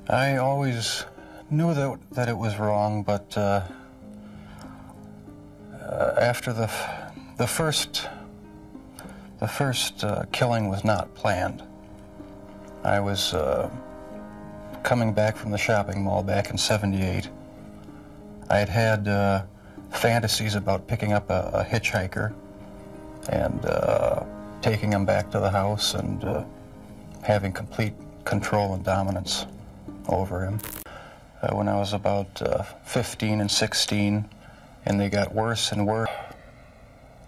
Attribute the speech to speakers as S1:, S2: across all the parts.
S1: I always knew that it was wrong, but after the first killing was not planned. I was coming back from the shopping mall back in '78. I had fantasies about picking up a hitchhiker and taking him back to the house and having complete control and dominance over him. When I was about 15 and 16, and they got worse and worse.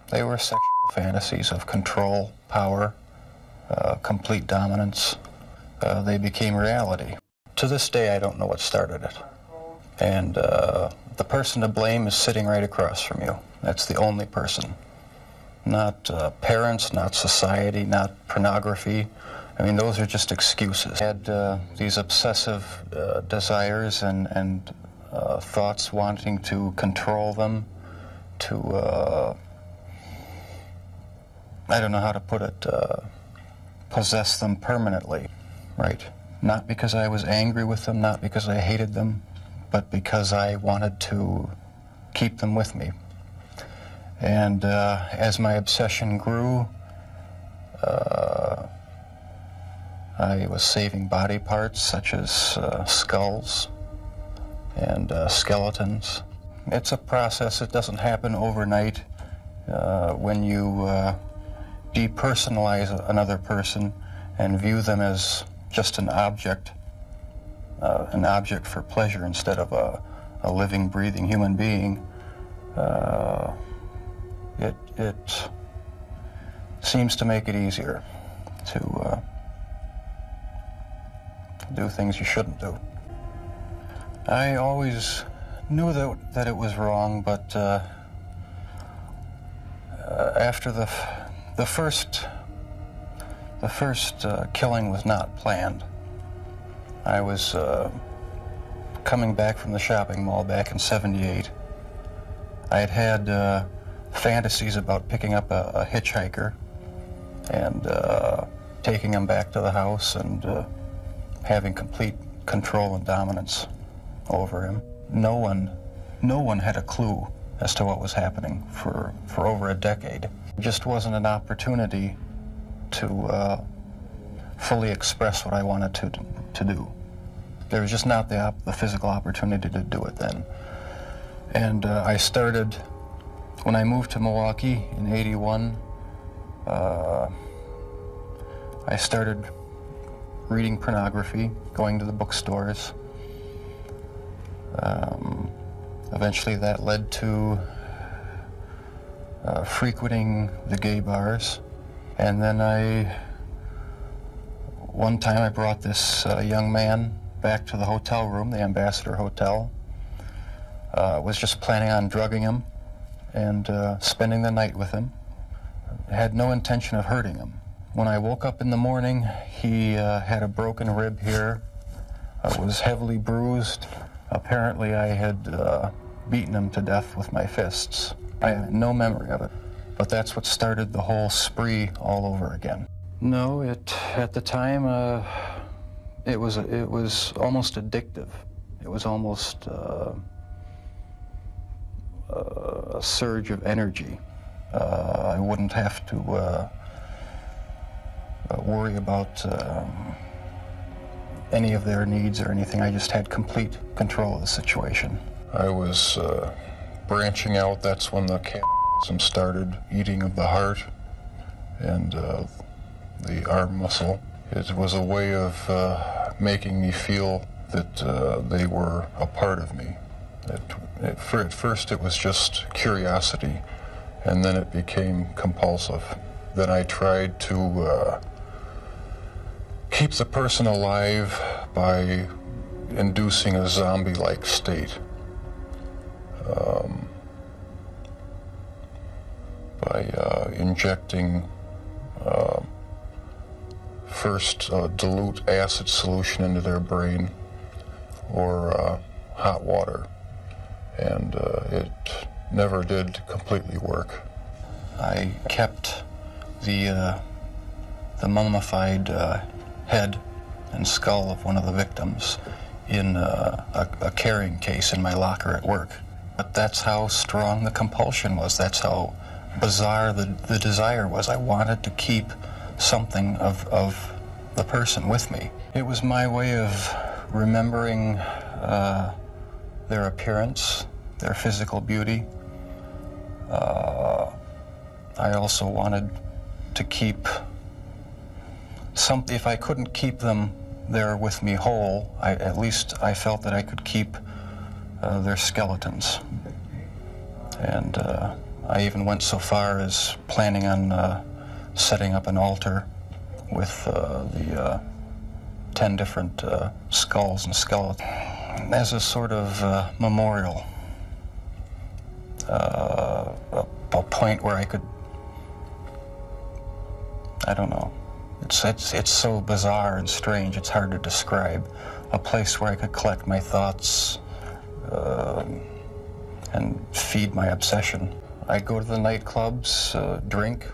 S1: They were sexual fantasies of control, power, complete dominance. They became reality. To this day, I don't know what started it. And the person to blame is sitting right across from you. That's the only person. Not parents, not society, not pornography. I mean, those are just excuses. I had these obsessive desires and thoughts wanting to control them, to, I don't know how to put it, possess them permanently, right? Not because I was angry with them, not because I hated them, but because I wanted to keep them with me. And as my obsession grew, I was saving body parts such as skulls and skeletons. It's a process. It doesn't happen overnight. When you depersonalize another person and view them as just an object for pleasure instead of a living, breathing human being, it seems to make it easier to do things you shouldn't do. I always knew that it was wrong, but after the first killing was not planned. I was coming back from the shopping mall back in '78. I had fantasies about picking up a hitchhiker and taking him back to the house and having complete control and dominance over him. No one had a clue as to what was happening for over a decade. It just wasn't an opportunity to fully express what I wanted to do. There was just not the physical opportunity to do it then. And I started, when I moved to Milwaukee in '81, I started reading pornography, going to the bookstores. Eventually that led to frequenting the gay bars. And then one time I brought this young man back to the hotel room, the Ambassador Hotel. Was just planning on drugging him and spending the night with him. I had no intention of hurting him. When I woke up in the morning, he had a broken rib here, was heavily bruised. Apparently I had beaten him to death with my fists. I have no memory of it, but that's what started the whole spree all over again. No, at the time, it was almost addictive. It was almost a surge of energy. I wouldn't have to worry about any of their needs or anything. I just had complete control of the situation. I was branching out. That's when the cannibalism started, eating of the heart and the arm muscle. It was a way of making me feel that they were a part of me. At first it was just curiosity, and then it became compulsive. Then I tried to keep the person alive by inducing a zombie-like state. By injecting first dilute acid solution into their brain or hot water, and it never did completely work. I kept the mummified head and skull of one of the victims in a carrying case in my locker at work. But that's how strong the compulsion was. That's how bizarre the desire was. I wanted to keep something of the person with me. It was my way of remembering their appearance, their physical beauty. I also wanted to keep something. If I couldn't keep them there with me whole, at least I felt that I could keep their skeletons. And I even went so far as planning on setting up an altar with the 10 different skulls and skeletons as a sort of memorial, a point where I could, I don't know, it's so bizarre and strange, it's hard to describe. A place where I could collect my thoughts and feed my obsession. I'd go to the nightclubs, drink,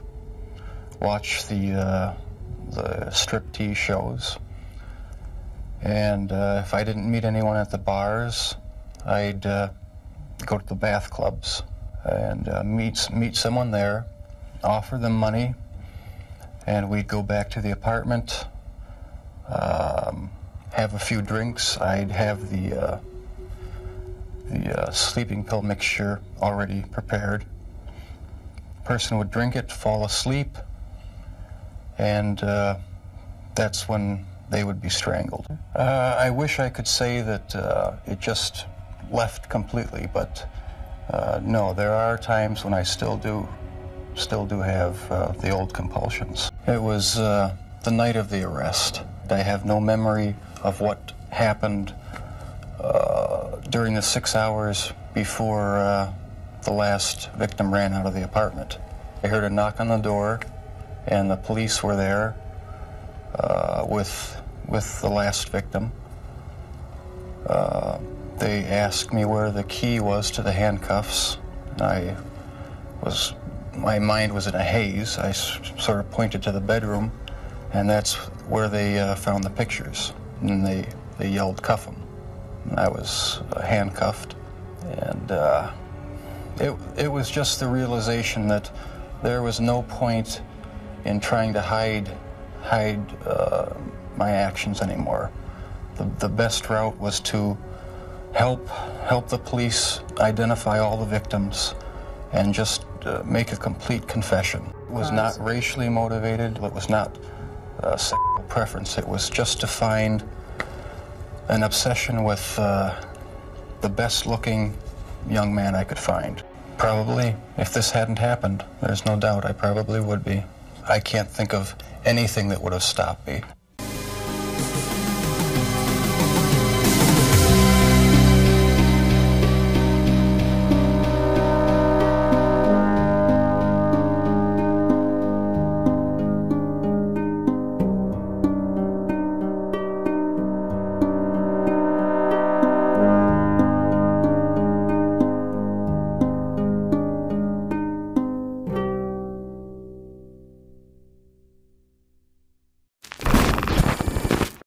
S1: watch the striptease shows, and if I didn't meet anyone at the bars, I'd go to the bath clubs and meet someone there, offer them money, and we'd go back to the apartment, have a few drinks. I'd have the sleeping pill mixture already prepared. Person would drink it, fall asleep, and that's when they would be strangled. I wish I could say that it just left completely, but no, there are times when I still do have the old compulsions. It was the night of the arrest. I have no memory of what happened during the 6 hours before the last victim ran out of the apartment. I heard a knock on the door, and the police were there with the last victim. They asked me where the key was to the handcuffs. My mind was in a haze. I sort of pointed to the bedroom, and that's where they found the pictures. And they yelled, "Cuff him." And I was handcuffed, and it was just the realization that there was no point in trying to hide my actions anymore. The best route was to help the police identify all the victims and just make a complete confession. It was not racially motivated. It was not sexual preference. It was just to find an obsession with the best-looking young man I could find. Probably, if this hadn't happened, there's no doubt I probably would be. I can't think of anything that would have stopped me.